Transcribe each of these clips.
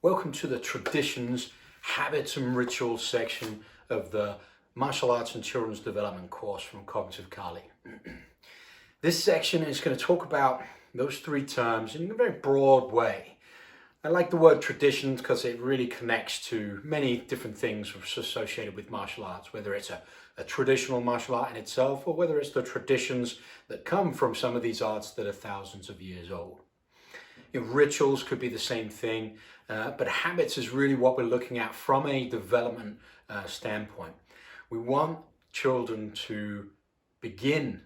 Welcome to the Traditions, Habits and Rituals section of the Martial Arts and Children's Development course from Cognitive Kali. This section is going to talk about those three terms in a very broad way. I like the word traditions because it really connects to many different things associated with martial arts, whether it's a traditional martial art in itself or whether it's the traditions that come from some of these arts that are thousands of years old. Rituals could be the same thing, but habits is really what we're looking at from a development standpoint. We want children to begin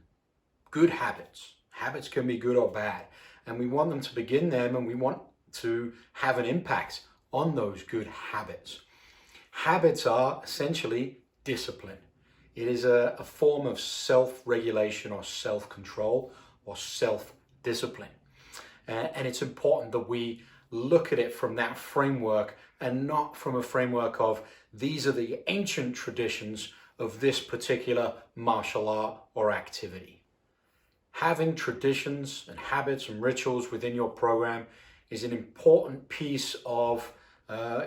good habits. Habits can be good or bad, and we want them to begin them, and we want to have an impact on those good habits. Habits are essentially discipline. It is a form of self-regulation or self-control or self-discipline. And it's important that we look at it from that framework and not from a framework of these are the ancient traditions of this particular martial art or activity. Having traditions and habits and rituals within your program is an important piece of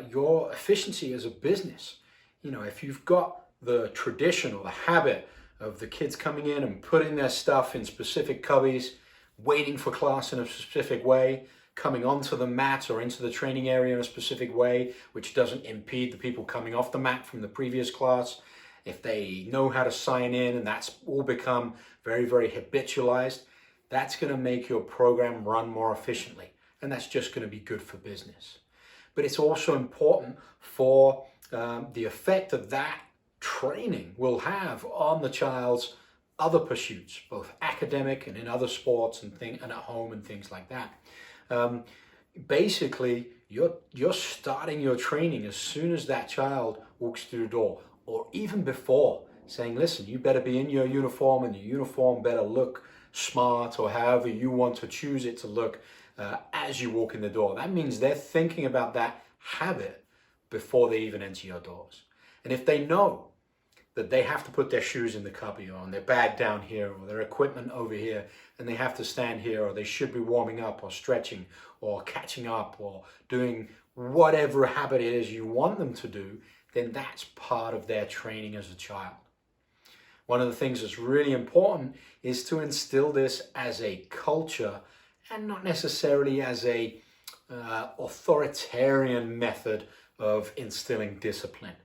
your efficiency as a business. If you've got the tradition or the habit of the kids coming in and putting their stuff in specific cubbies, waiting for class in a specific way, coming onto the mat or into the training area in a specific way, which doesn't impede the people coming off the mat from the previous class. If they know how to sign in and that's all become very, very habitualized, that's going to make your program run more efficiently. And that's just going to be good for business. But it's also important for the effect that training will have on the child's other pursuits, both academic and in other sports and at home and things like that. Basically, you're starting your training as soon as that child walks through the door, or even before, saying, listen, you better be in your uniform and your uniform better look smart, or however you want to choose it to look as you walk in the door. That means they're thinking about that habit before they even enter your doors. And if they know that they have to put their shoes in the cubby or their bag down here or their equipment over here and they have to stand here, or they should be warming up or stretching or catching up or doing whatever habit it is you want them to do, then that's part of their training as a child. One of the things that's really important is to instill this as a culture and not necessarily as a authoritarian method of instilling discipline.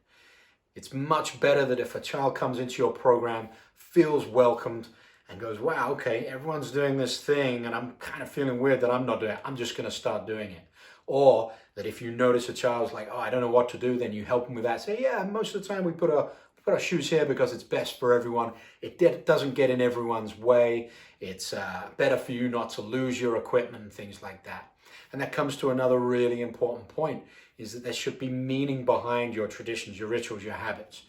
It's much better that if a child comes into your program, feels welcomed, and goes, wow, okay, everyone's doing this thing, and I'm kind of feeling weird that I'm not doing it. I'm just going to start doing it. Or that if you notice a child's like, oh, I don't know what to do, then you help them with that. Say, yeah, most of the time we put our shoes here because it's best for everyone. It doesn't get in everyone's way. It's better for you not to lose your equipment and things like that. And that comes to another really important point, is that there should be meaning behind your traditions, your rituals, your habits.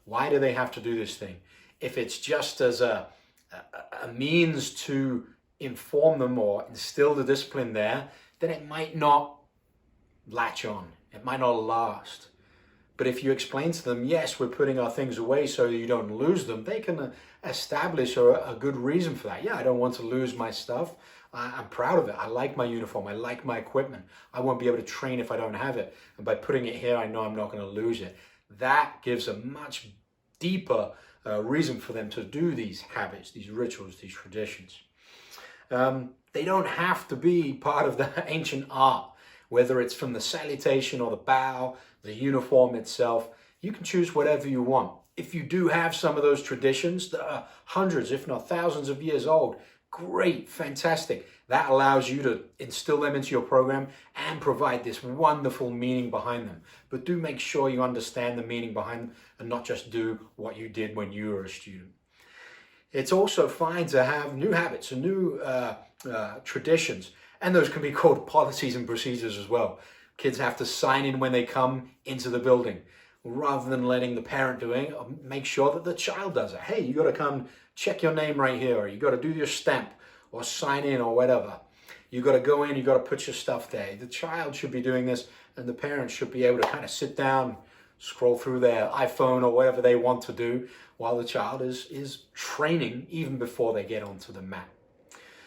Why do they have to do this thing? If it's just as a means to inform them or instill the discipline there, then it might not latch on. It might not last. But if you explain to them, yes, we're putting our things away so you don't lose them, they can establish a good reason for that. Yeah, I don't want to lose my stuff. I'm proud of it. I like my uniform. I like my equipment. I won't be able to train if I don't have it. And by putting it here, I know I'm not going to lose it. That gives a much deeper reason for them to do these habits, these rituals, these traditions. They don't have to be part of the ancient art, whether it's from the salutation or the bow, the uniform itself. You can choose whatever you want. If you do have some of those traditions that are hundreds, if not thousands of years old, great, fantastic. That allows you to instill them into your program and provide this wonderful meaning behind them. But do make sure you understand the meaning behind them and not just do what you did when you were a student. It's also fine to have new habits and new traditions, and those can be called policies and procedures as well. Kids have to sign in when they come into the building. Rather than letting the parent do it, make sure that the child does it. Hey, you got to come check your name right here, or you got to do your stamp or sign in or whatever. You got to go in, you got to put your stuff there. The child should be doing this, and the parent should be able to kind of sit down, scroll through their iPhone or whatever they want to do while the child is training even before they get onto the mat.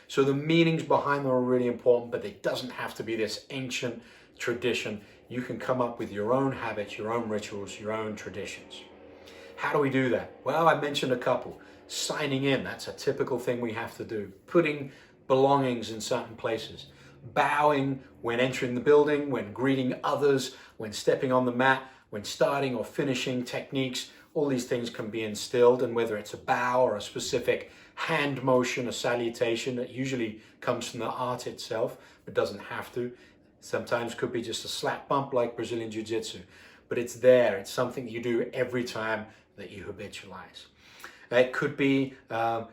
So the meanings behind them are really important, but it doesn't have to be this ancient tradition. you can come up with your own habits, your own rituals, your own traditions. How do we do that? Well, I mentioned a couple. Signing in, that's a typical thing we have to do. Putting belongings in certain places. Bowing when entering the building, when greeting others, when stepping on the mat, when starting or finishing techniques. All these things can be instilled, and whether it's a bow or a specific hand motion, a salutation that usually comes from the art itself, but doesn't have to. Sometimes could be just a slap bump like Brazilian Jiu-Jitsu, but it's there. It's something you do every time that you habitualize. It could be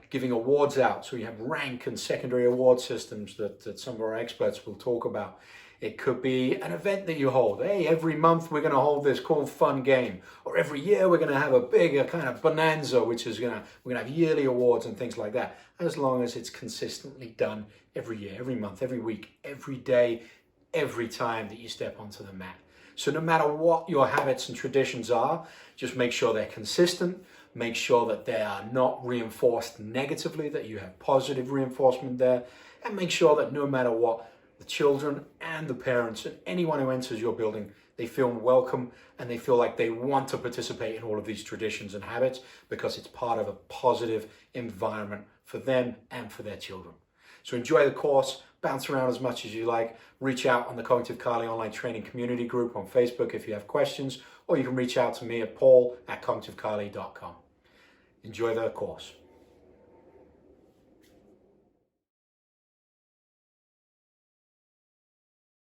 giving awards out. So you have rank and secondary award systems that some of our experts will talk about. It could be an event that you hold. Hey, every month we're going to hold this cool fun game. Or every year we're going to have a bigger kind of bonanza, which is we're going to have yearly awards and things like that. As long as it's consistently done every year, every month, every week, every day, every time that you step onto the mat. So no matter what your habits and traditions are, just make sure they're consistent. Make sure that they are not reinforced negatively, that you have positive reinforcement there. And make sure that no matter what, the children and the parents and anyone who enters your building, they feel welcome and they feel like they want to participate in all of these traditions and habits because it's part of a positive environment for them and for their children. So enjoy the course, bounce around as much as you like, reach out on the Cognitive Carly Online Training Community Group on Facebook if you have questions, or you can reach out to me at paul@cognitivecarly.com. Enjoy the course.